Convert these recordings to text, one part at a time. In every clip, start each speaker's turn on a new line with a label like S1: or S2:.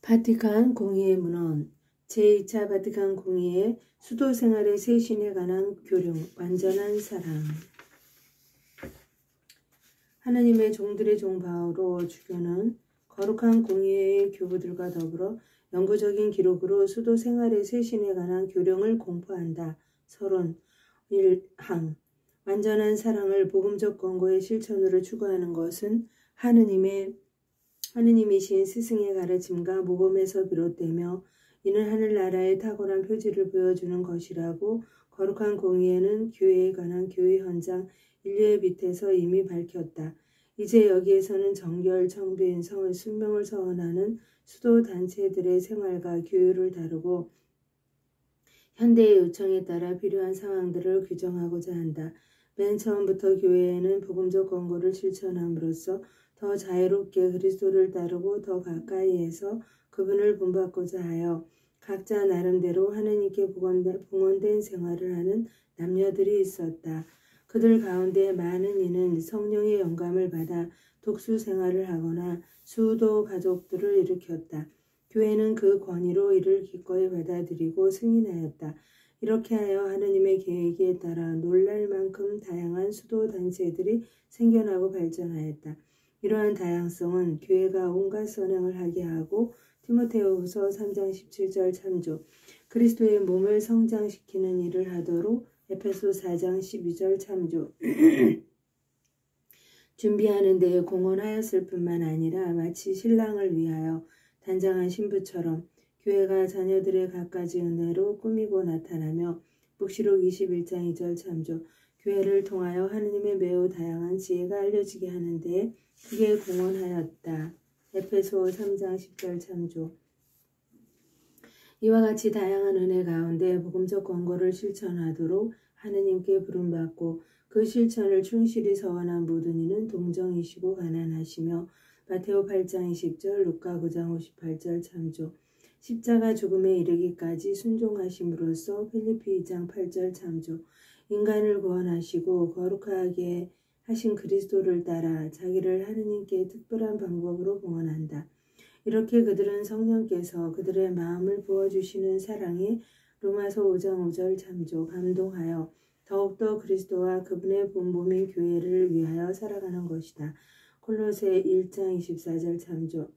S1: 바티칸 공의회 문헌 제2차 바티칸 공의회 수도 생활의 쇄신에 관한 교령 완전한 사랑. 하느님의 종들의 종 바오로 주교는 거룩한 공의회의 교부들과 더불어 영구적인 기록으로 수도 생활의 쇄신에 관한 교령을 공포한다. 서론 1항 완전한 사랑을 복음적 권고의 실천으로 추구하는 것은 하느님이신 스승의 가르침과 모범에서 비롯되며 이는 하늘나라의 탁월한 표지를 보여주는 것이라고 거룩한 공의회는 교회에 관한 교회 현장 인류의 빛에서 이미 밝혔다. 이제 여기에서는 정결, 정비인, 순명을 서원하는 수도 단체들의 생활과 교육을 다루고 현대의 요청에 따라 필요한 상황들을 규정하고자 한다. 맨 처음부터 교회에는 복음적 권고를 실천함으로써 더 자유롭게 그리스도를 따르고 더 가까이에서 그분을 본받고자 하여 각자 나름대로 하느님께 봉헌된 생활을 하는 남녀들이 있었다. 그들 가운데 많은 이는 성령의 영감을 받아 독수 생활을 하거나 수도 가족들을 일으켰다. 교회는 그 권위로 이를 기꺼이 받아들이고 승인하였다. 이렇게 하여 하느님의 계획에 따라 놀랄 만큼 다양한 수도 단체들이 생겨나고 발전하였다. 이러한 다양성은 교회가 온갖 선행을 하게 하고 디모데후서 3장 17절 참조, 그리스도의 몸을 성장시키는 일을 하도록 에베소 4장 12절 참조 준비하는 데에 공헌하였을 뿐만 아니라 마치 신랑을 위하여 단장한 신부처럼 교회가 자녀들의 갖가지 은혜로 꾸미고 나타나며 묵시록 21장 2절 참조, 교회를 통하여 하느님의 매우 다양한 지혜가 알려지게 하는 데에 크게 공헌하였다. 에베소 3장 10절 참조. 이와 같이 다양한 은혜 가운데 복음적 권고를 실천하도록 하느님께 부름받고 그 실천을 충실히 서원한 모든 이는 동정이시고 가난하시며 마테오 8장 20절, 루카 9장 58절 참조. 십자가 죽음에 이르기까지 순종하심으로써 필리피 2장 8절 참조. 인간을 구원하시고 거룩하게 하신 그리스도를 따라 자기를 하느님께 특별한 방법으로 봉헌한다. 이렇게 그들은 성령께서 그들의 마음을 부어주시는 사랑에 로마서 5장 5절 참조 감동하여 더욱더 그리스도와 그분의 본몸인 교회를 위하여 살아가는 것이다. 콜로새 1장 24절 참조.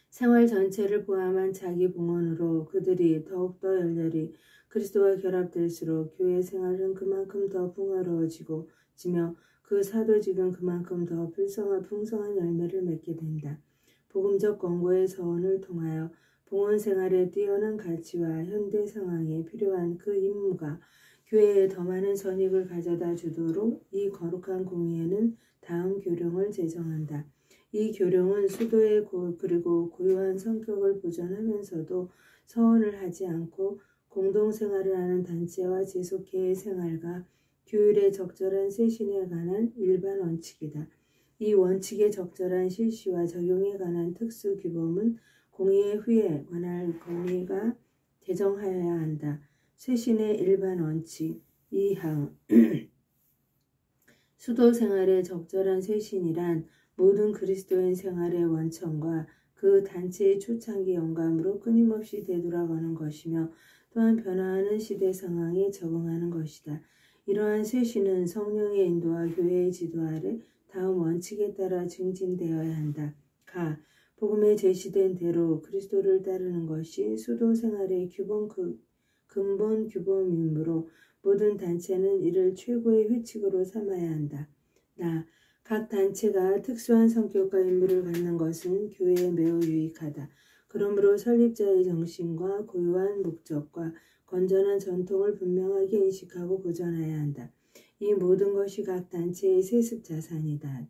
S1: 생활 전체를 포함한 자기 봉헌으로 그들이 더욱더 열렬히 그리스도와 결합될수록 교회 생활은 그만큼 더 풍요로워지고 그 사도직은 그만큼 더 풍성한 열매를 맺게 된다. 복음적 권고의 서원을 통하여 봉헌 생활의 뛰어난 가치와 현대 상황에 필요한 그 임무가 교회에 더 많은 선익을 가져다 주도록 이 거룩한 공의회는 다음 교령을 제정한다. 이 교령은 수도의 그리고 고유한 성격을 보존하면서도 서원을 하지 않고 공동생활을 하는 단체와 지속회의 생활과 규율의 적절한 쇄신에 관한 일반 원칙이다. 이 원칙의 적절한 실시와 적용에 관한 특수 규범은 공의회 후에 관할 건의가 제정하여야 한다. 쇄신의 일반 원칙 2항 수도 생활의 적절한 쇄신이란 모든 그리스도인 생활의 원천과 그 단체의 초창기 영감으로 끊임없이 되돌아가는 것이며 또한 변화하는 시대 상황에 적응하는 것이다. 이러한 쇄신은 성령의 인도와 교회의 지도 아래 다음 원칙에 따라 증진되어야 한다. 복음에 제시된 대로 그리스도를 따르는 것이 수도 생활의 근본 규범이므로 모든 단체는 이를 최고의 회칙으로 삼아야 한다. 각 단체가 특수한 성격과 임무를 갖는 것은 교회에 매우 유익하다. 그러므로 설립자의 정신과 고유한 목적과 건전한 전통을 분명하게 인식하고 보존해야 한다. 이 모든 것이 각 단체의 세습 자산이다.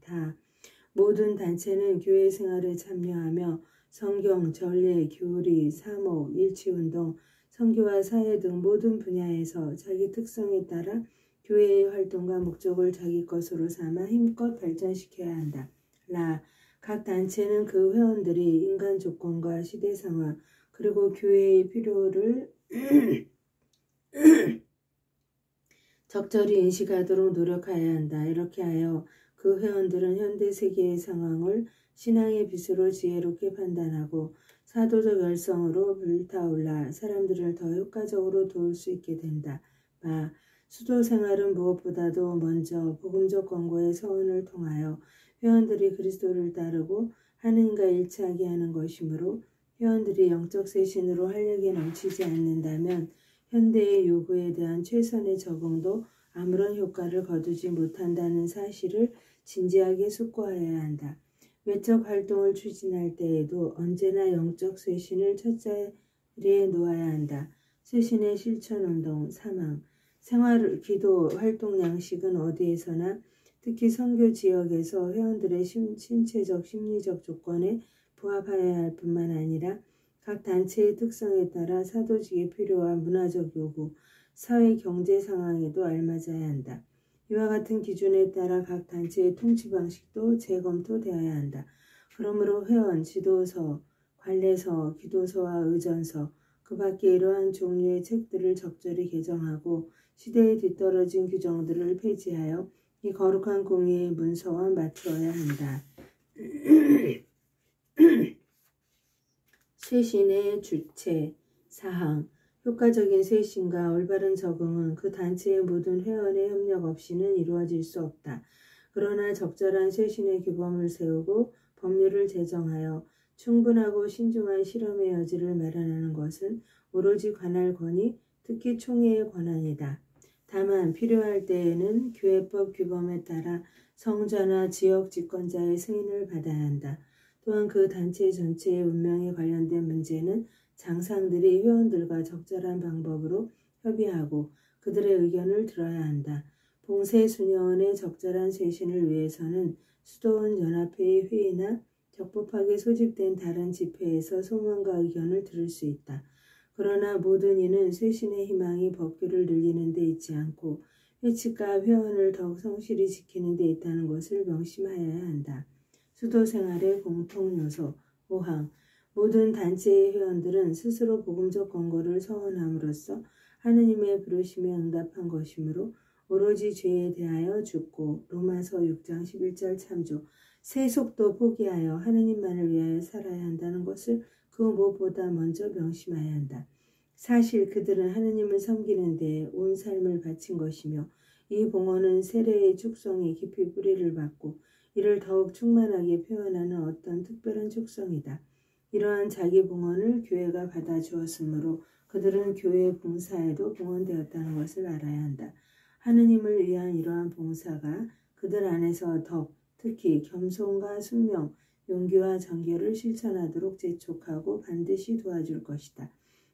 S1: 모든 단체는 교회 생활에 참여하며 성경, 전례, 교리, 사목, 일치운동, 선교와 사회 등 모든 분야에서 자기 특성에 따라 교회의 활동과 목적을 자기 것으로 삼아 힘껏 발전시켜야 한다. 각 단체는 그 회원들이 인간 조건과 시대 상황 그리고 교회의 필요를 적절히 인식하도록 노력해야 한다. 이렇게 하여 그 회원들은 현대 세계의 상황을 신앙의 빛으로 지혜롭게 판단하고 사도적 열성으로 불타올라 사람들을 더 효과적으로 도울 수 있게 된다. 수도 생활은 무엇보다도 먼저 복음적 권고의 서원을 통하여 회원들이 그리스도를 따르고 하느님과 일치하게 하는 것이므로 회원들이 영적 쇄신으로 활력이 넘치지 않는다면 현대의 요구에 대한 최선의 적응도 아무런 효과를 거두지 못한다는 사실을 진지하게 숙고하여야 한다. 외적 활동을 추진할 때에도 언제나 영적 쇄신을 첫 자리에 놓아야 한다. 쇄신의 실천운동, 사망, 생활, 기도, 활동 양식은 어디에서나 특히 선교 지역에서 회원들의 신체적, 심리적 조건에 부합하여야 할 뿐만 아니라 각 단체의 특성에 따라 사도직에 필요한 문화적 요구, 사회 경제 상황에도 알맞아야 한다. 이와 같은 기준에 따라 각 단체의 통치 방식도 재검토되어야 한다. 그러므로 회원, 지도서, 관례서, 기도서와 의전서, 그 밖에 이러한 종류의 책들을 적절히 개정하고 시대에 뒤떨어진 규정들을 폐지하여 이 거룩한 공의의 문서와 맞추어야 한다. 쇄신의 주체, 사항, 효과적인 쇄신과 올바른 적응은 그 단체의 모든 회원의 협력 없이는 이루어질 수 없다. 그러나 적절한 쇄신의 규범을 세우고 법률을 제정하여 충분하고 신중한 실험의 여지를 마련하는 것은 오로지 관할 권위, 특히 총회의 권한이다. 다만 필요할 때에는 교회법 규범에 따라 성자나 지역 집권자의 승인을 받아야 한다. 또한 그 단체 전체의 운명에 관련된 문제는 장상들이 회원들과 적절한 방법으로 협의하고 그들의 의견을 들어야 한다. 봉쇄 수녀원의 적절한 쇄신을 위해서는 수도원 연합회의 회의나 적법하게 소집된 다른 집회에서 소망과 의견을 들을 수 있다. 그러나 모든 이는 쇄신의 희망이 법규를 늘리는 데 있지 않고 회칙과 회원을 더욱 성실히 지키는 데 있다는 것을 명심하여야 한다. 수도 생활의 공통 요소 5항 모든 단체의 회원들은 스스로 복음적 권고를 서원함으로써 하느님의 부르심에 응답한 것이므로 오로지 죄에 대하여 죽고 로마서 6장 11절 참조 세속도 포기하여 하느님만을 위하여 살아야 한다는 것을 그 무엇보다 먼저 명심해야 한다. 사실 그들은 하느님을 섬기는 데에 온 삶을 바친 것이며 이 봉헌은 세례의 축성이 깊이 뿌리를 받고 이를 더욱 충만하게 표현하는 어떤 특별한 축성이다. 이러한 자기 봉헌을 교회가 받아주었으므로 그들은 교회 봉사에도 봉헌되었다는 것을 알아야 한다. 하느님을 위한 이러한 봉사가 그들 안에서 특히 겸손과 순명, 용기와 정결을 실천하도록 재촉하고 반드시 도와줄 것이다.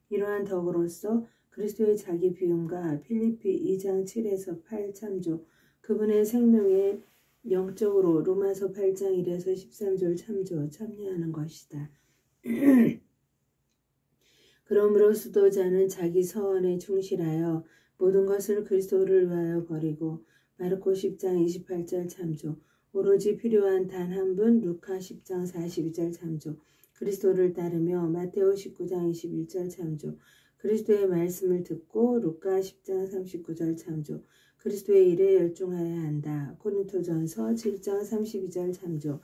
S1: 이러한 덕으로서 그리스도의 자기 비움과 필리피 2장 7에서 8 참조, 그분의 생명에 영적으로 로마서 8장 1에서 13절 참조 참여하는 것이다. 그러므로 수도자는 자기 서원에 충실하여 모든 것을 그리스도를 위하여 버리고 마르코 10장 28절 참조, 오로지 필요한 단 한 분 루카 10장 42절 참조, 그리스도를 따르며 마테오 19장 21절 참조, 그리스도의 말씀을 듣고 루카 10장 39절 참조, 그리스도의 일에 열중하여야 한다. 고린토전서 7장 32절 참조,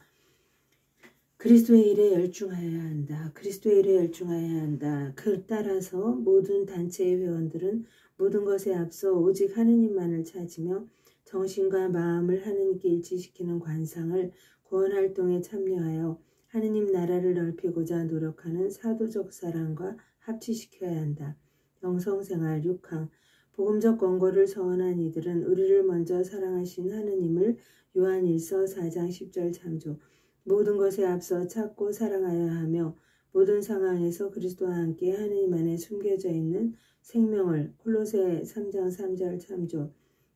S1: 그리스도의 일에 열중하여야 한다. 그리스도의 일에 열중하여야 한다. 그 따라서 모든 단체의 회원들은 모든 것에 앞서 오직 하느님만을 찾으며 정신과 마음을 하느님께 일치시키는 관상을 구원활동에 참여하여 하느님 나라를 넓히고자 노력하는 사도적 사랑과 합치시켜야 한다. 영성생활 6항 복음적 권고를 서원한 이들은 우리를 먼저 사랑하신 하느님을 요한일서 4장 10절 참조 모든 것에 앞서 찾고 사랑하여야 하며 모든 상황에서 그리스도와 함께 하느님 안에 숨겨져 있는 생명을 콜로새 3장 3절 참조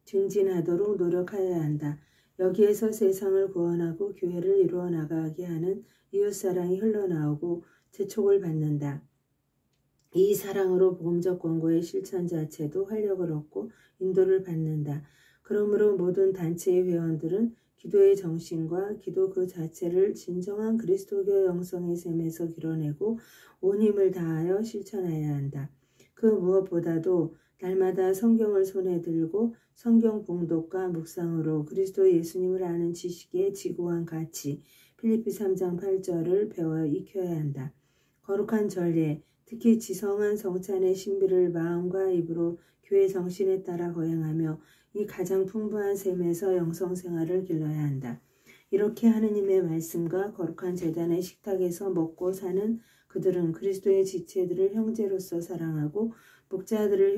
S1: 증진하도록 노력하여야 한다. 여기에서 세상을 구원하고 교회를 이루어 나가게 하는 이웃사랑이 흘러나오고 재촉을 받는다. 이 사랑으로 복음적 권고의 실천 자체도 활력을 얻고 인도를 받는다. 그러므로 모든 단체의 회원들은 기도의 정신과 기도 그 자체를 진정한 그리스도교 영성의 셈에서 길어내고 온 힘을 다하여 실천해야 한다. 그 무엇보다도 날마다 성경을 손에 들고 성경 봉독과 묵상으로 그리스도 예수님을 아는 지식의 지고한 가치 필리피 3장 8절을 배워 익혀야 한다. 거룩한 전례, 특히 지성한 성찬의 신비를 마음과 입으로 교회 정신에 따라 거행하며 이 가장 풍부한 셈에서 영성생활을 길러야 한다. 이렇게 하느님의 말씀과 거룩한 제단의 식탁에서 먹고 사는 그들은 그리스도의 지체들을 형제로서 사랑하고 목자들을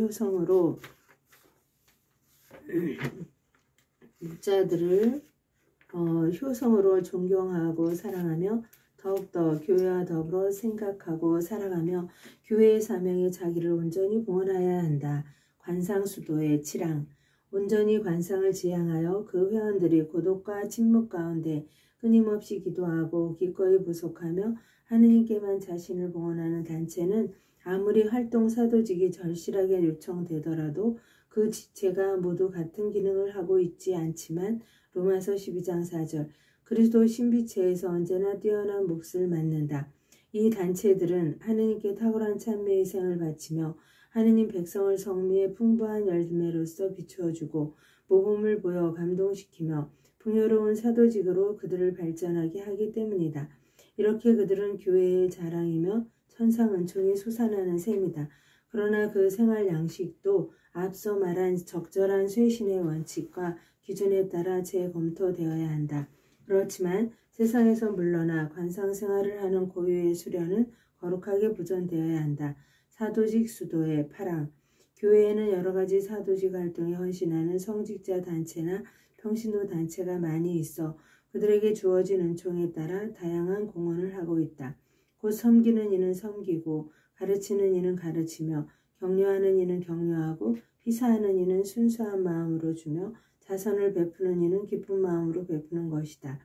S1: 효성으로 존경하고 사랑하며 더욱더 교회와 더불어 생각하고 살아가며 교회의 사명에 자기를 온전히 봉헌하여야 한다. 관상수도의 7항 온전히 관상을 지향하여 그 회원들이 고독과 침묵 가운데 끊임없이 기도하고 기꺼이 부속하며 하느님께만 자신을 봉헌하는 단체는 아무리 활동 사도직이 절실하게 요청되더라도 그 지체가 모두 같은 기능을 하고 있지 않지만 로마서 12장 4절 그리스도 신비체에서 언제나 뛰어난 몫을 맡는다. 이 단체들은 하느님께 탁월한 찬미의 희생을 바치며 하느님 백성을 성미의 풍부한 열매로서 비추어주고 모범을 보여 감동시키며 풍요로운 사도직으로 그들을 발전하게 하기 때문이다. 이렇게 그들은 교회의 자랑이며 천상 은총이 솟아나는 셈이다. 그러나 그 생활 양식도 앞서 말한 적절한 쇄신의 원칙과 기준에 따라 재검토되어야 한다. 그렇지만 세상에서 물러나 관상생활을 하는 고유의 수련은 거룩하게 보존되어야 한다. 사도직 수도의 8항 교회에는 여러 가지 사도직 활동에 헌신하는 성직자 단체나 평신도 단체가 많이 있어 그들에게 주어진 은총에 따라 다양한 공헌을 하고 있다. 곧 섬기는 이는 섬기고 가르치는 이는 가르치며 격려하는 이는 격려하고 희사하는 이는 순수한 마음으로 주며 자선을 베푸는 이는 기쁜 마음으로 베푸는 것이다.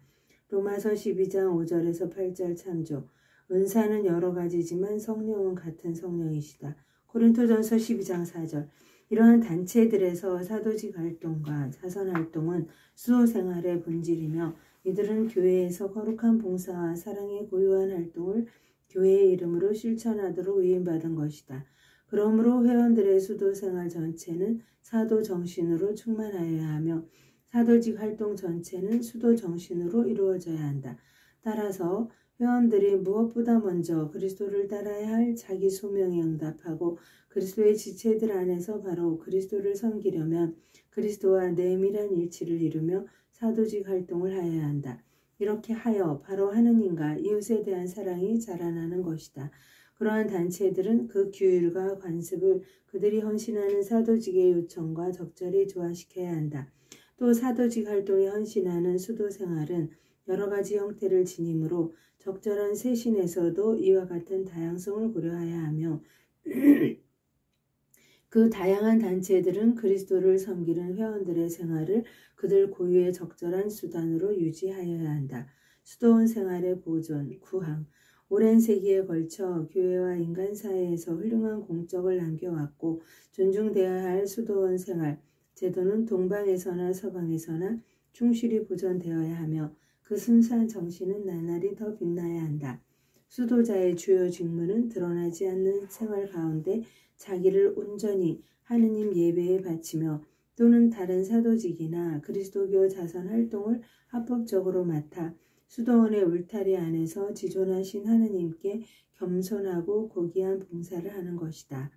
S1: 로마서 12장 5절에서 8절 참조 은사는 여러 가지지만 성령은 같은 성령이시다. 고린토전서 12장 4절 이러한 단체들에서 사도직 활동과 자선 활동은 수도 생활의 본질이며 이들은 교회에서 거룩한 봉사와 사랑의 고유한 활동을 교회의 이름으로 실천하도록 위임받은 것이다. 그러므로 회원들의 수도 생활 전체는 사도 정신으로 충만하여야 하며 사도직 활동 전체는 수도 정신으로 이루어져야 한다. 따라서 회원들이 무엇보다 먼저 그리스도를 따라야 할 자기 소명에 응답하고 그리스도의 지체들 안에서 바로 그리스도를 섬기려면 그리스도와 내밀한 일치를 이루며 사도직 활동을 하여야 한다. 이렇게 하여 바로 하느님과 이웃에 대한 사랑이 자라나는 것이다. 그러한 단체들은 그 규율과 관습을 그들이 헌신하는 사도직의 요청과 적절히 조화시켜야 한다. 또 사도직 활동에 헌신하는 수도 생활은 여러 가지 형태를 지니므로 적절한 쇄신에서도 이와 같은 다양성을 고려해야 하며 그 다양한 단체들은 그리스도를 섬기는 회원들의 생활을 그들 고유의 적절한 수단으로 유지하여야 한다. 수도원 생활의 보존, 구항 오랜 세기에 걸쳐 교회와 인간 사회에서 훌륭한 공적을 남겨왔고 존중되어야 할 수도원 생활 제도는 동방에서나 서방에서나 충실히 보존되어야 하며 그 순수한 정신은 나날이 더 빛나야 한다. 수도자의 주요 직무는 드러나지 않는 생활 가운데 자기를 온전히 하느님 예배에 바치며 또는 다른 사도직이나 그리스도교 자선 활동을 합법적으로 맡아 수도원의 울타리 안에서 지존하신 하느님께 겸손하고 고귀한 봉사를 하는 것이다.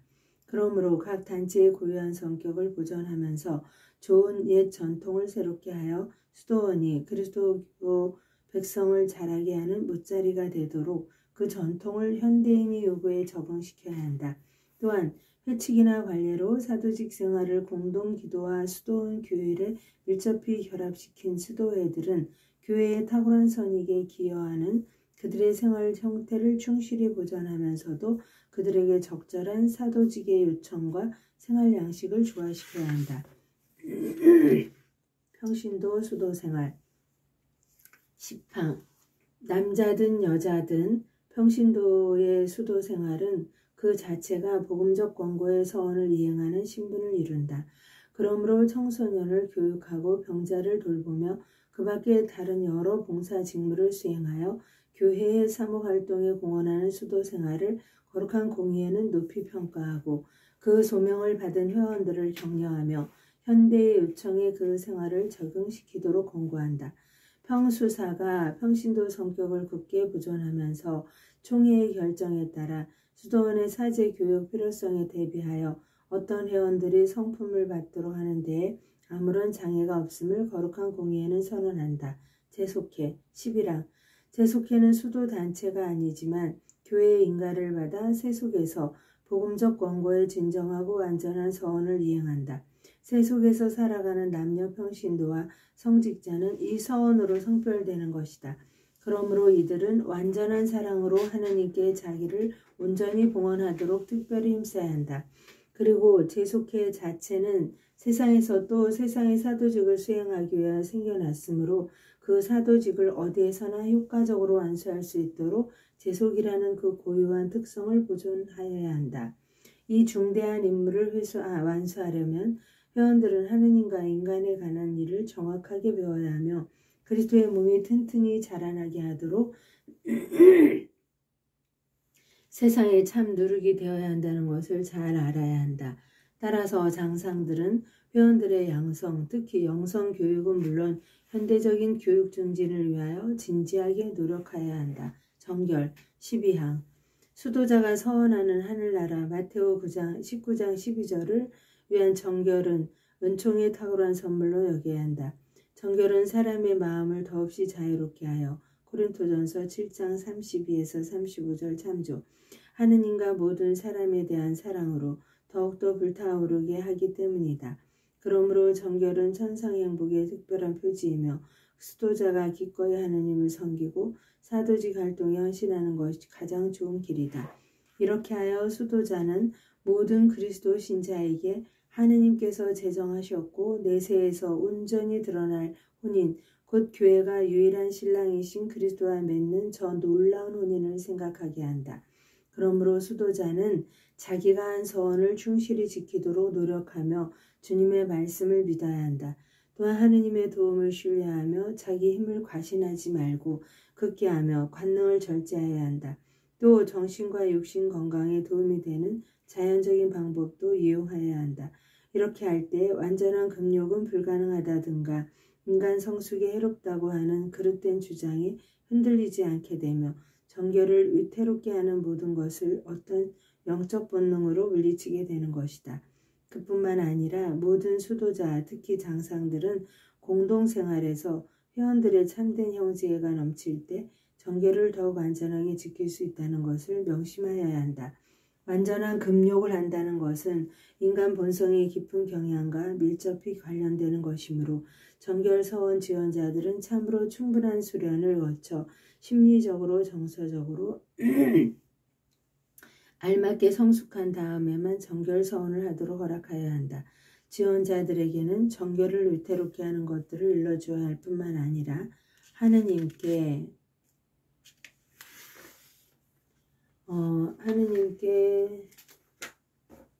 S1: 그러므로 각 단체의 고유한 성격을 보존하면서 좋은 옛 전통을 새롭게 하여 수도원이 그리스도교 백성을 자라게 하는 못자리가 되도록 그 전통을 현대인의 요구에 적응시켜야 한다. 또한 회칙이나 관례로 사도직 생활을 공동 기도와 수도원 교회를 밀접히 결합시킨 수도회들은 교회의 탁월한 선익에 기여하는 그들의 생활 형태를 충실히 보존하면서도 그들에게 적절한 사도직의 요청과 생활 양식을 조화시켜야 한다. 평신도 수도 생활 10항 남자든 여자든 평신도의 수도 생활은 그 자체가 복음적 권고의 서원을 이행하는 신분을 이룬다. 그러므로 청소년을 교육하고 병자를 돌보며 그 밖에 다른 여러 봉사 직무를 수행하여 교회의 사목활동에 공헌하는 수도 생활을 거룩한 공의에는 높이 평가하고 그 소명을 받은 회원들을 격려하며 현대의 요청에 그 생활을 적응시키도록 권고한다. 평수사가 평신도 성격을 굳게 보존하면서 총회의 결정에 따라 수도원의 사제 교육 필요성에 대비하여 어떤 회원들이 성품을 받도록 하는 데에 아무런 장애가 없음을 거룩한 공의회는 선언한다. 재속회 11항 재속회는 수도 단체가 아니지만 교회의 인가를 받아 세속에서 복음적 권고에 진정하고 완전한 서원을 이행한다. 세속에서 살아가는 남녀 평신도와 성직자는 이 서원으로 성별되는 것이다. 그러므로 이들은 완전한 사랑으로 하느님께 자기를 온전히 봉헌하도록 특별히 힘써야 한다. 그리고 재속회 자체는 세상에서 또 세상의 사도직을 수행하기 위하여 생겨났으므로 그 사도직을 어디에서나 효과적으로 완수할 수 있도록 재속이라는 그 고유한 특성을 보존하여야 한다. 이 중대한 임무를 완수하려면 회원들은 하느님과 인간에 관한 일을 정확하게 배워야 하며 그리스도의 몸이 튼튼히 자라나게 하도록 세상에 참 누룩이 되어야 한다는 것을 잘 알아야 한다. 따라서 장상들은 회원들의 양성, 특히 영성 교육은 물론 현대적인 교육 증진을 위하여 진지하게 노력해야 한다. 정결 12항 수도자가 서원하는 하늘나라 마테오 19장 12절을 위한 정결은 은총의 탁월한 선물로 여겨야 한다. 정결은 사람의 마음을 더없이 자유롭게 하여 고린토전서 7장 32에서 35절 참조. 하느님과 모든 사람에 대한 사랑으로 더욱더 불타오르게 하기 때문이다. 그러므로 정결은 천상의 행복의 특별한 표지이며 수도자가 기꺼이 하느님을 섬기고 사도직 활동에 헌신하는 것이 가장 좋은 길이다. 이렇게 하여 수도자는 모든 그리스도 신자에게 하느님께서 제정하셨고 내세에서 온전히 드러날 혼인, 곧 교회가 유일한 신랑이신 그리스도와 맺는 저 놀라운 혼인을 생각하게 한다. 그러므로 수도자는 자기가 한 서원을 충실히 지키도록 노력하며 주님의 말씀을 믿어야 한다. 또한 하느님의 도움을 신뢰하며 자기 힘을 과신하지 말고 극기하며 관능을 절제해야 한다. 또 정신과 육신 건강에 도움이 되는 자연적인 방법도 이용해야 한다. 이렇게 할 때 완전한 금욕은 불가능하다든가 인간 성숙에 해롭다고 하는 그릇된 주장이 흔들리지 않게 되며 정결을 위태롭게 하는 모든 것을 어떤 영적 본능으로 물리치게 되는 것이다. 그뿐만 아니라 모든 수도자, 특히 장상들은 공동생활에서 회원들의 참된 형제가 넘칠 때 정결을 더욱 완전하게 지킬 수 있다는 것을 명심하여야 한다. 완전한 금욕을 한다는 것은 인간 본성의 깊은 경향과 밀접히 관련되는 것이므로 정결 서원 지원자들은 참으로 충분한 수련을 거쳐 심리적으로 정서적으로 알맞게 성숙한 다음에만 정결 서원을 하도록 허락하여야 한다. 지원자들에게는 정결을 위태롭게 하는 것들을 일러주어야 할 뿐만 아니라 하느님께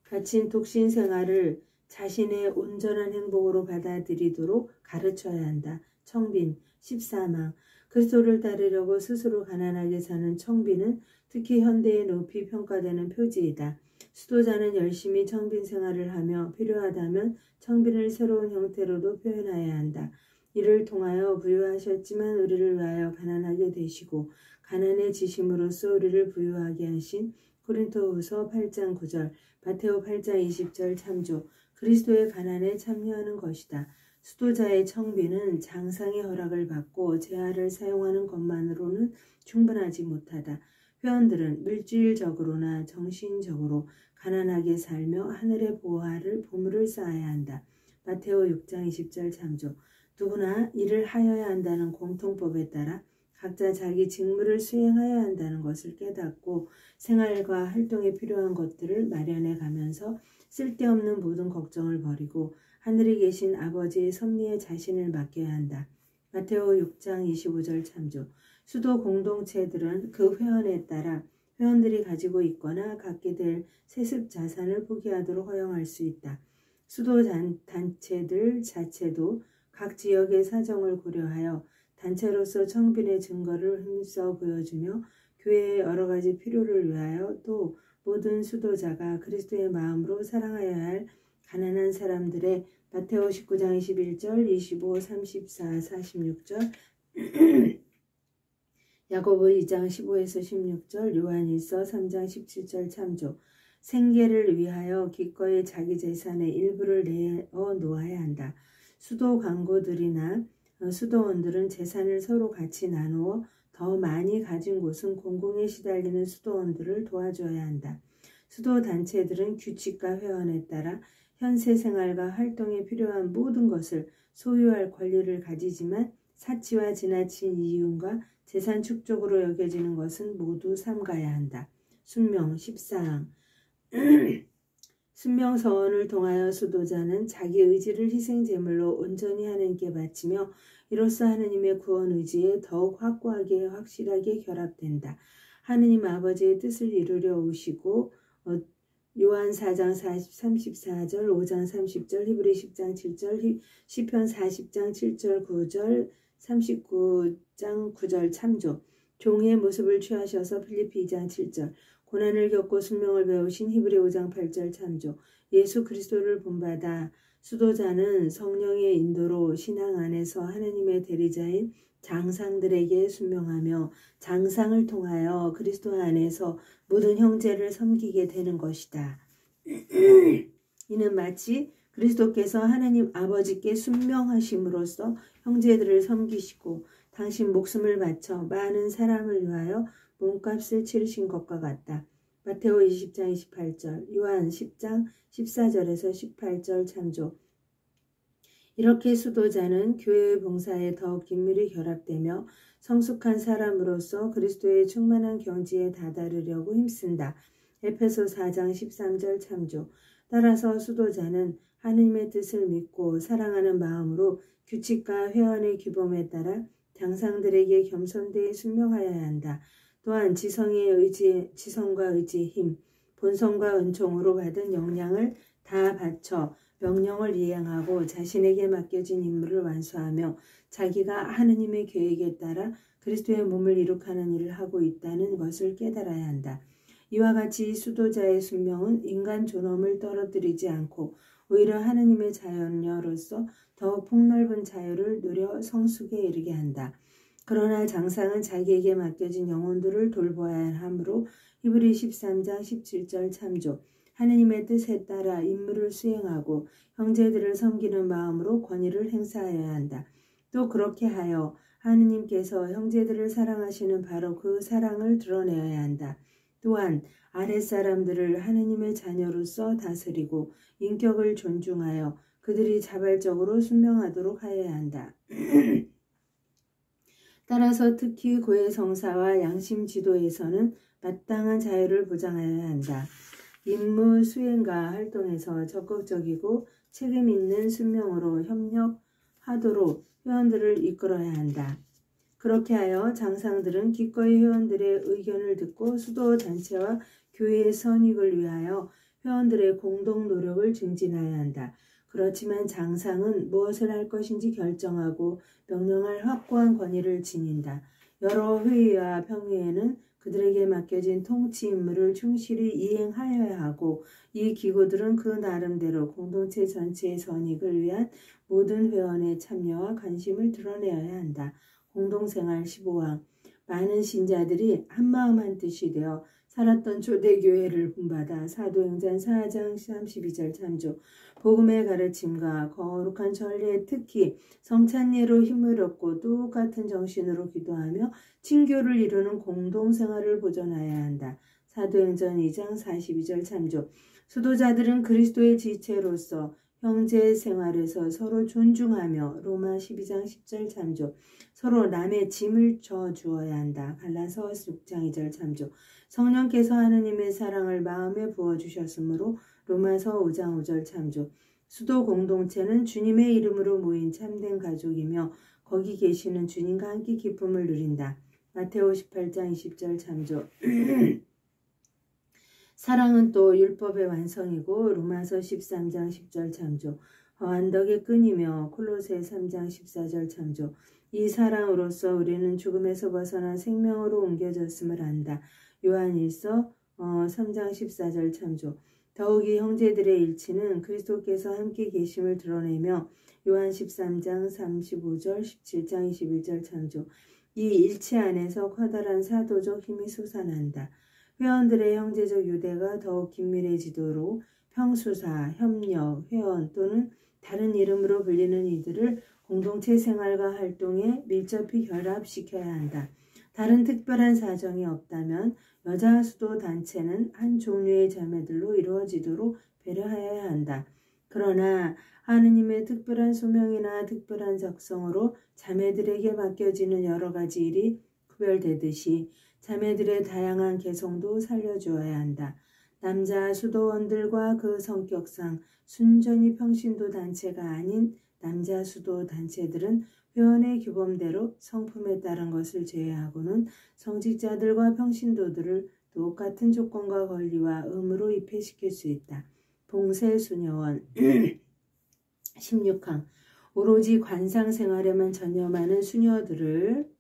S1: 바친 독신 생활을 자신의 온전한 행복으로 받아들이도록 가르쳐야 한다. 청빈 13항 그리스도를 따르려고 스스로 가난하게 사는 청빈은 특히 현대에 높이 평가되는 표지이다. 수도자는 열심히 청빈 생활을 하며 필요하다면 청빈을 새로운 형태로도 표현해야 한다. 이를 통하여 부유하셨지만 우리를 위하여 가난하게 되시고 가난해지심으로써 우리를 부유하게 하신 고린토후서 8장 9절, 마테오 8장 20절 참조, 그리스도의 가난에 참여하는 것이다. 수도자의 청비는 장상의 허락을 받고 재화를 사용하는 것만으로는 충분하지 못하다. 회원들은 물질적으로나 정신적으로 가난하게 살며 하늘의 보물을 쌓아야 한다. 마테오 6장 20절 참조. 누구나 일을 하여야 한다는 공통법에 따라 각자 자기 직무를 수행하여야 한다는 것을 깨닫고 생활과 활동에 필요한 것들을 마련해 가면서 쓸데없는 모든 걱정을 버리고 하늘에 계신 아버지의 섭리에 자신을 맡겨야 한다. 마테오 6장 25절 참조. 수도 공동체들은 그 회원에 따라 회원들이 가지고 있거나 갖게 될 세습 자산을 포기하도록 허용할 수 있다. 수도 단체들 자체도 각 지역의 사정을 고려하여 단체로서 청빈의 증거를 힘써 보여주며 교회의 여러 가지 필요를 위하여 또 모든 수도자가 그리스도의 마음으로 사랑하여야 할 가난한 사람들의 마테오 19장 21절, 25, 34, 46절, 야고보 2장 15에서 16절, 요한일서 3장 17절 참조. 생계를 위하여 기꺼이 자기 재산의 일부를 내어 놓아야 한다. 수도 광고들이나 수도원들은 재산을 서로 같이 나누어 더 많이 가진 곳은 공공에 시달리는 수도원들을 도와줘야 한다. 수도 단체들은 규칙과 회원에 따라 현세 생활과 활동에 필요한 모든 것을 소유할 권리를 가지지만 사치와 지나친 이윤과 재산 축적으로 여겨지는 것은 모두 삼가야 한다. 순명 14항 순명서원을 통하여 수도자는 자기 의지를 희생제물로 온전히 하나님께 바치며 이로써 하느님의 구원 의지에 더욱 확고하게 확실하게 결합된다. 하느님 아버지의 뜻을 이루려 오시고 요한 4장 34절, 5장 30절, 히브리 10장 7절, 시편 40장 7절 9절, 39장 9절 참조. 종의 모습을 취하셔서 필리피 2장 7절. 고난을 겪고 순명을 배우신 히브리 5장 8절 참조. 예수 그리스도를 본받아 수도자는 성령의 인도로 신앙 안에서 하느님의 대리자인 장상들에게 순명하며 장상을 통하여 그리스도 안에서 모든 형제를 섬기게 되는 것이다. 이는 마치 그리스도께서 하나님 아버지께 순명하심으로써 형제들을 섬기시고 당신 목숨을 바쳐 많은 사람을 위하여 몸값을 치르신 것과 같다. 마테오 20장 28절, 요한 10장 14절에서 18절 참조. 이렇게 수도자는 교회의 봉사에 더욱 긴밀히 결합되며 성숙한 사람으로서 그리스도의 충만한 경지에 다다르려고 힘쓴다. 에페소 4장 13절 참조. 따라서 수도자는 하느님의 뜻을 믿고 사랑하는 마음으로 규칙과 회원의 규범에 따라 장상들에게 겸손되이 순명하여야 한다. 또한 지성과 의지의 힘, 본성과 은총으로 받은 역량을 다 바쳐 명령을 이행하고 자신에게 맡겨진 임무를 완수하며 자기가 하느님의 계획에 따라 그리스도의 몸을 이룩하는 일을 하고 있다는 것을 깨달아야 한다. 이와 같이 수도자의 순명은 인간 존엄을 떨어뜨리지 않고 오히려 하느님의 자녀로서 더욱 폭넓은 자유를 누려 성숙에 이르게 한다. 그러나 장상은 자기에게 맡겨진 영혼들을 돌보아야 하므로 히브리 13장 17절 참조. 하느님의 뜻에 따라 임무를 수행하고 형제들을 섬기는 마음으로 권위를 행사하여야 한다. 또 그렇게 하여 하느님께서 형제들을 사랑하시는 바로 그 사랑을 드러내어야 한다. 또한 아랫사람들을 하느님의 자녀로서 다스리고 인격을 존중하여 그들이 자발적으로 순명하도록 하여야 한다. 따라서 특히 교회 성사와 양심 지도에서는 마땅한 자유를 보장하여야 한다. 임무 수행과 활동에서 적극적이고 책임 있는 순명으로 협력하도록 회원들을 이끌어야 한다. 그렇게 하여 장상들은 기꺼이 회원들의 의견을 듣고 수도 단체와 교회의 선익을 위하여 회원들의 공동 노력을 증진해야 한다. 그렇지만 장상은 무엇을 할 것인지 결정하고 명령할 확고한 권위를 지닌다. 여러 회의와 평회에는 그들에게 맡겨진 통치 임무를 충실히 이행하여야 하고 이 기구들은 그 나름대로 공동체 전체의 선익을 위한 모든 회원의 참여와 관심을 드러내어야 한다. 공동생활 15항. 많은 신자들이 한마음 한뜻이 되어 살았던 초대교회를 본받아 사도행전 4장 32절 참조. 복음의 가르침과 거룩한 전례에 특히 성찬예로 힘을 얻고 똑같은 정신으로 기도하며 친교를 이루는 공동생활을 보존해야 한다. 사도행전 2장 42절 참조. 수도자들은 그리스도의 지체로서 형제 생활에서 서로 존중하며 로마 12장 10절 참조. 서로 남의 짐을 져주어야 한다. 갈라서 6장 2절 참조. 성령께서 하느님의 사랑을 마음에 부어주셨으므로 로마서 5장 5절 참조. 수도 공동체는 주님의 이름으로 모인 참된 가족이며 거기 계시는 주님과 함께 기쁨을 누린다. 마테오 18장 20절 참조. 사랑은 또 율법의 완성이고 로마서 13장 10절 참조. 언덕의 끈이며 콜로새 3장 14절 참조. 이 사랑으로서 우리는 죽음에서 벗어나 생명으로 옮겨졌음을 안다. 요한일서 3장 14절 참조. 더욱이 형제들의 일치는 그리스도께서 함께 계심을 드러내며 요한 13장 35절 17장 21절 참조. 이 일치 안에서 커다란 사도적 힘이 솟아난다. 회원들의 형제적 유대가 더욱 긴밀해지도록 평수사, 협력, 회원 또는 다른 이름으로 불리는 이들을 공동체 생활과 활동에 밀접히 결합시켜야 한다. 다른 특별한 사정이 없다면 여자 수도 단체는 한 종류의 자매들로 이루어지도록 배려하여야 한다. 그러나 하느님의 특별한 소명이나 특별한 적성으로 자매들에게 맡겨지는 여러 가지 일이 구별되듯이 자매들의 다양한 개성도 살려주어야 한다. 남자 수도원들과 그 성격상 순전히 평신도 단체가 아닌 남자 수도 단체들은 회원의 규범대로 성품에 따른 것을 제외하고는 성직자들과 평신도들을 똑같은 조건과 권리와 의무로 입회시킬 수 있다. 봉쇄수녀원 16항 오로지 관상 생활에만 전념하는 수녀들을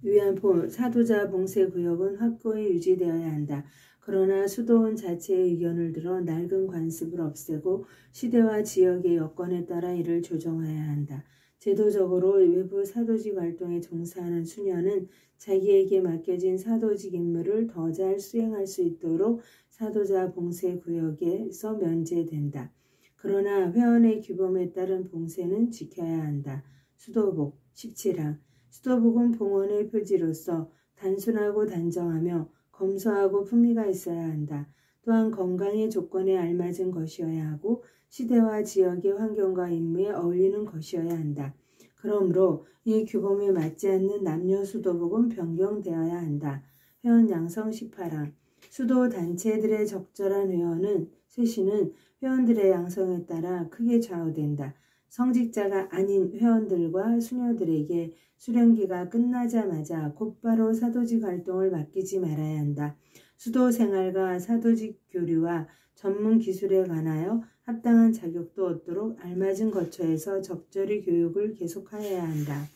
S1: 위한 사도자 봉쇄구역은 확고히 유지되어야 한다. 그러나 수도원 자체의 의견을 들어 낡은 관습을 없애고 시대와 지역의 여건에 따라 이를 조정해야 한다. 제도적으로 외부 사도직 활동에 종사하는 수녀는 자기에게 맡겨진 사도직 임무를 더 잘 수행할 수 있도록 사도자 봉쇄구역에서 면제된다. 그러나 회원의 규범에 따른 봉쇄는 지켜야 한다. 수도복 17항 수도복은 봉헌의 표지로서 단순하고 단정하며 검소하고 품위가 있어야 한다. 또한 건강의 조건에 알맞은 것이어야 하고 시대와 지역의 환경과 임무에 어울리는 것이어야 한다. 그러므로 이 규범에 맞지 않는 남녀 수도복은 변경되어야 한다. 회원 양성 18항 수도 단체들의 적절한 쇄신은 회원들의 양성에 따라 크게 좌우된다. 성직자가 아닌 회원들과 수녀들에게 수련기가 끝나자마자 곧바로 사도직 활동을 맡기지 말아야 한다. 수도 생활과 사도직 교류와 전문 기술에 관하여 합당한 자격도 얻도록 알맞은 거처에서 적절히 교육을 계속하여야 한다.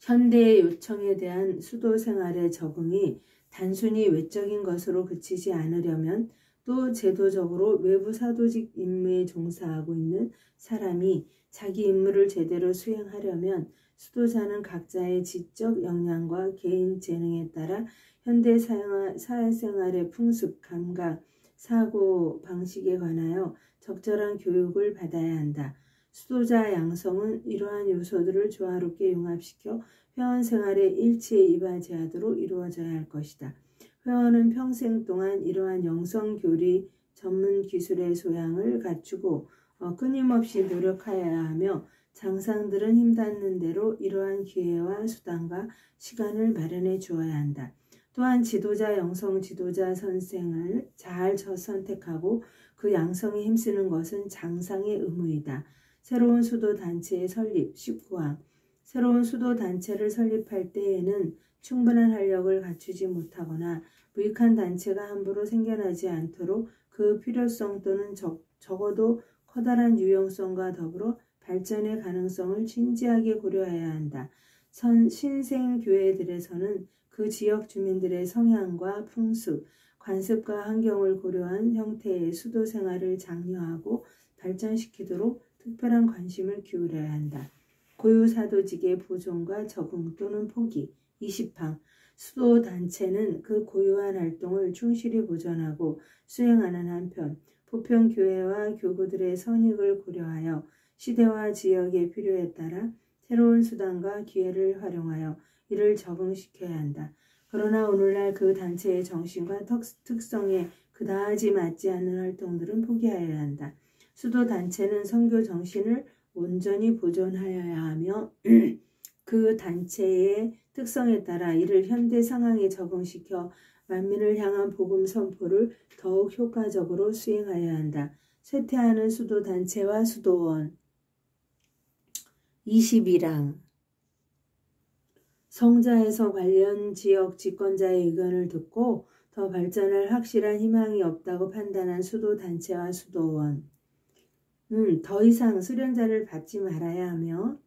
S1: 현대의 요청에 대한 수도 생활의 적응이 단순히 외적인 것으로 그치지 않으려면 또 제도적으로 외부 사도직 임무에 종사하고 있는 사람이 자기 임무를 제대로 수행하려면 수도자는 각자의 지적 역량과 개인 재능에 따라 현대 사회생활의 풍습, 감각, 사고 방식에 관하여 적절한 교육을 받아야 한다. 수도자 양성은 이러한 요소들을 조화롭게 융합시켜 회원 생활의 일치에 이바지하도록 이루어져야 할 것이다. 회원은 평생 동안 이러한 영성교리 전문 기술의 소양을 갖추고 끊임없이 노력하여야 하며 장상들은 힘닿는 대로 이러한 기회와 수단과 시간을 마련해 주어야 한다. 또한 지도자 영성 지도자 선생을 잘 선택하고 그 양성에 힘쓰는 것은 장상의 의무이다. 새로운 수도 단체의 설립 19항 새로운 수도 단체를 설립할 때에는 충분한 활력을 갖추지 못하거나 무익한 단체가 함부로 생겨나지 않도록 그 필요성 또는 적어도 커다란 유용성과 더불어 발전의 가능성을 진지하게 고려해야 한다. 신생 교회들에서는 그 지역 주민들의 성향과 풍습, 관습과 환경을 고려한 형태의 수도 생활을 장려하고 발전시키도록 특별한 관심을 기울여야 한다. 고유 사도직의 보존과 적응 또는 포기 20항 수도 단체는 그 고유한 활동을 충실히 보존하고 수행하는 한편 보편 교회와 교구들의 선익을 고려하여 시대와 지역의 필요에 따라 새로운 수단과 기회를 활용하여 이를 적응시켜야 한다. 그러나 오늘날 그 단체의 정신과 특성에 그다지 맞지 않는 활동들은 포기하여야 한다. 수도 단체는 선교 정신을 온전히 보존하여야 하며 그 단체의 특성에 따라 이를 현대 상황에 적응시켜 만민을 향한 복음 선포를 더욱 효과적으로 수행하여야 한다. 쇠퇴하는 수도 단체와 수도원 21항 성자에서 관련 지역 집권자의 의견을 듣고 더 발전할 확실한 희망이 없다고 판단한 수도 단체와 수도원 더 이상 수련자를 받지 말아야 하며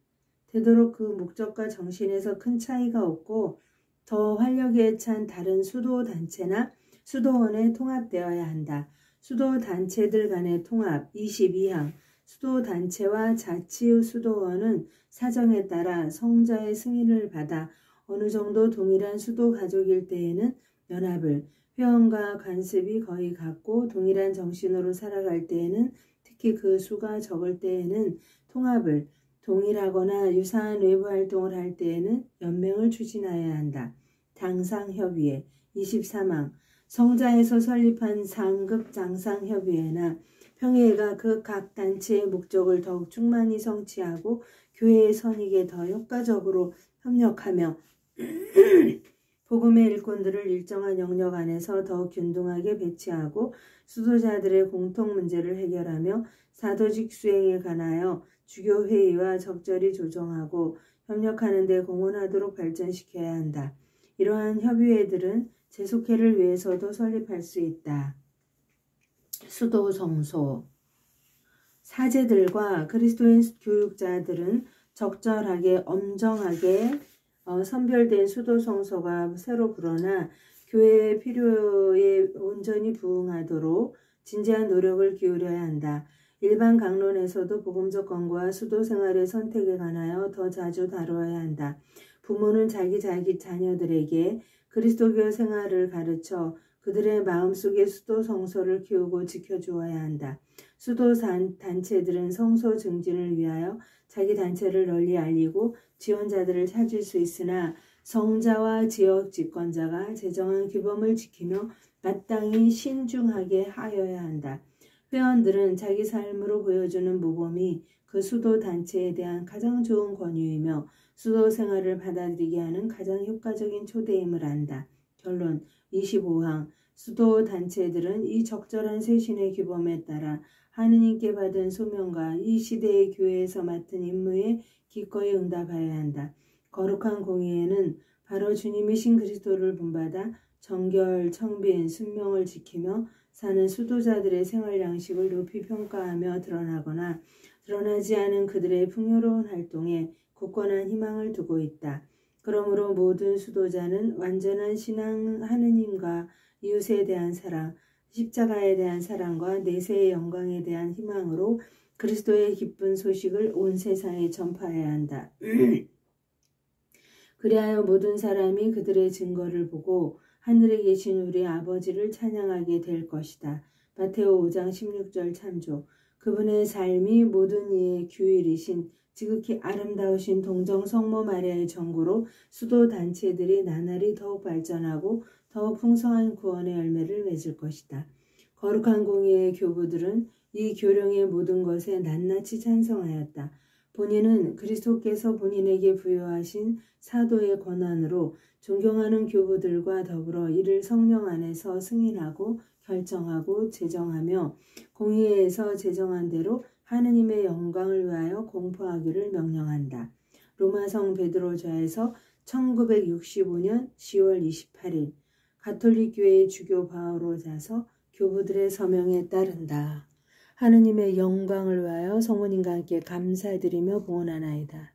S1: 되도록 그 목적과 정신에서 큰 차이가 없고 더 활력에 찬 다른 수도단체나 수도원에 통합되어야 한다. 수도단체들 간의 통합 22항 수도단체와 자치수도원은 사정에 따라 성자의 승인을 받아 어느 정도 동일한 수도가족일 때에는 연합을, 회원과 관습이 거의 같고 동일한 정신으로 살아갈 때에는 특히 그 수가 적을 때에는 통합을, 동일하거나 유사한 외부 활동을 할 때에는 연맹을 추진하여야 한다. 장상협의회 23항 성자에서 설립한 상급 장상협의회나 평회가 그 각 단체의 목적을 더욱 충만히 성취하고 교회의 선익에 더 효과적으로 협력하며 복음의 일꾼들을 일정한 영역 안에서 더 균등하게 배치하고 수도자들의 공통 문제를 해결하며 사도직 수행에 관하여 주교회의와 적절히 조정하고 협력하는 데 공헌하도록 발전시켜야 한다. 이러한 협의회들은 재속회를 위해서도 설립할 수 있다. 수도성소 사제들과 그리스도인 교육자들은 적절하게 엄정하게 선별된 수도성소가 새로 불어나 교회의 필요에 온전히 부응하도록 진지한 노력을 기울여야 한다. 일반 강론에서도 복음적 권고와 수도 생활의 선택에 관하여 더 자주 다루어야 한다. 부모는 자기 자녀들에게 그리스도교 생활을 가르쳐 그들의 마음속에 수도 성소를 키우고 지켜주어야 한다. 수도 단체들은 성소 증진을 위하여 자기 단체를 널리 알리고 지원자들을 찾을 수 있으나 성자와 지역 집권자가 제정한 규범을 지키며 마땅히 신중하게 하여야 한다. 회원들은 자기 삶으로 보여주는 모범이 그 수도 단체에 대한 가장 좋은 권유이며 수도 생활을 받아들이게 하는 가장 효과적인 초대임을 안다. 결론 25항 수도 단체들은 이 적절한 쇄신의 규범에 따라 하느님께 받은 소명과 이 시대의 교회에서 맡은 임무에 기꺼이 응답하여야 한다. 거룩한 공의회는 바로 주님이신 그리스도를 본받아 정결, 청빈, 순명을 지키며 사는 수도자들의 생활 양식을 높이 평가하며 드러나거나 드러나지 않은 그들의 풍요로운 활동에 굳건한 희망을 두고 있다. 그러므로 모든 수도자는 완전한 신앙 하느님과 이웃에 대한 사랑, 십자가에 대한 사랑과 내세의 영광에 대한 희망으로 그리스도의 기쁜 소식을 온 세상에 전파해야 한다. 그리하여 모든 사람이 그들의 증거를 보고 하늘에 계신 우리 아버지를 찬양하게 될 것이다. 마테오 5장 16절 참조. 그분의 삶이 모든 이의 규율이신 지극히 아름다우신 동정 성모 마리아의 정고로 수도 단체들이 나날이 더욱 발전하고 더욱 풍성한 구원의 열매를 맺을 것이다. 거룩한 공의의 교부들은 이 교령의 모든 것에 낱낱이 찬성하였다. 본인은 그리스도께서 본인에게 부여하신 사도의 권한으로 존경하는 교부들과 더불어 이를 성령 안에서 승인하고 결정하고 제정하며 공의회에서 제정한 대로 하느님의 영광을 위하여 공포하기를 명령한다. 로마성 베드로좌에서 1965년 10월 28일 가톨릭 교회의 주교 바오로자서 교부들의 서명에 따른다. 하느님의 영광을 위하여 성모님과 함께 감사드리며 봉헌하나이다.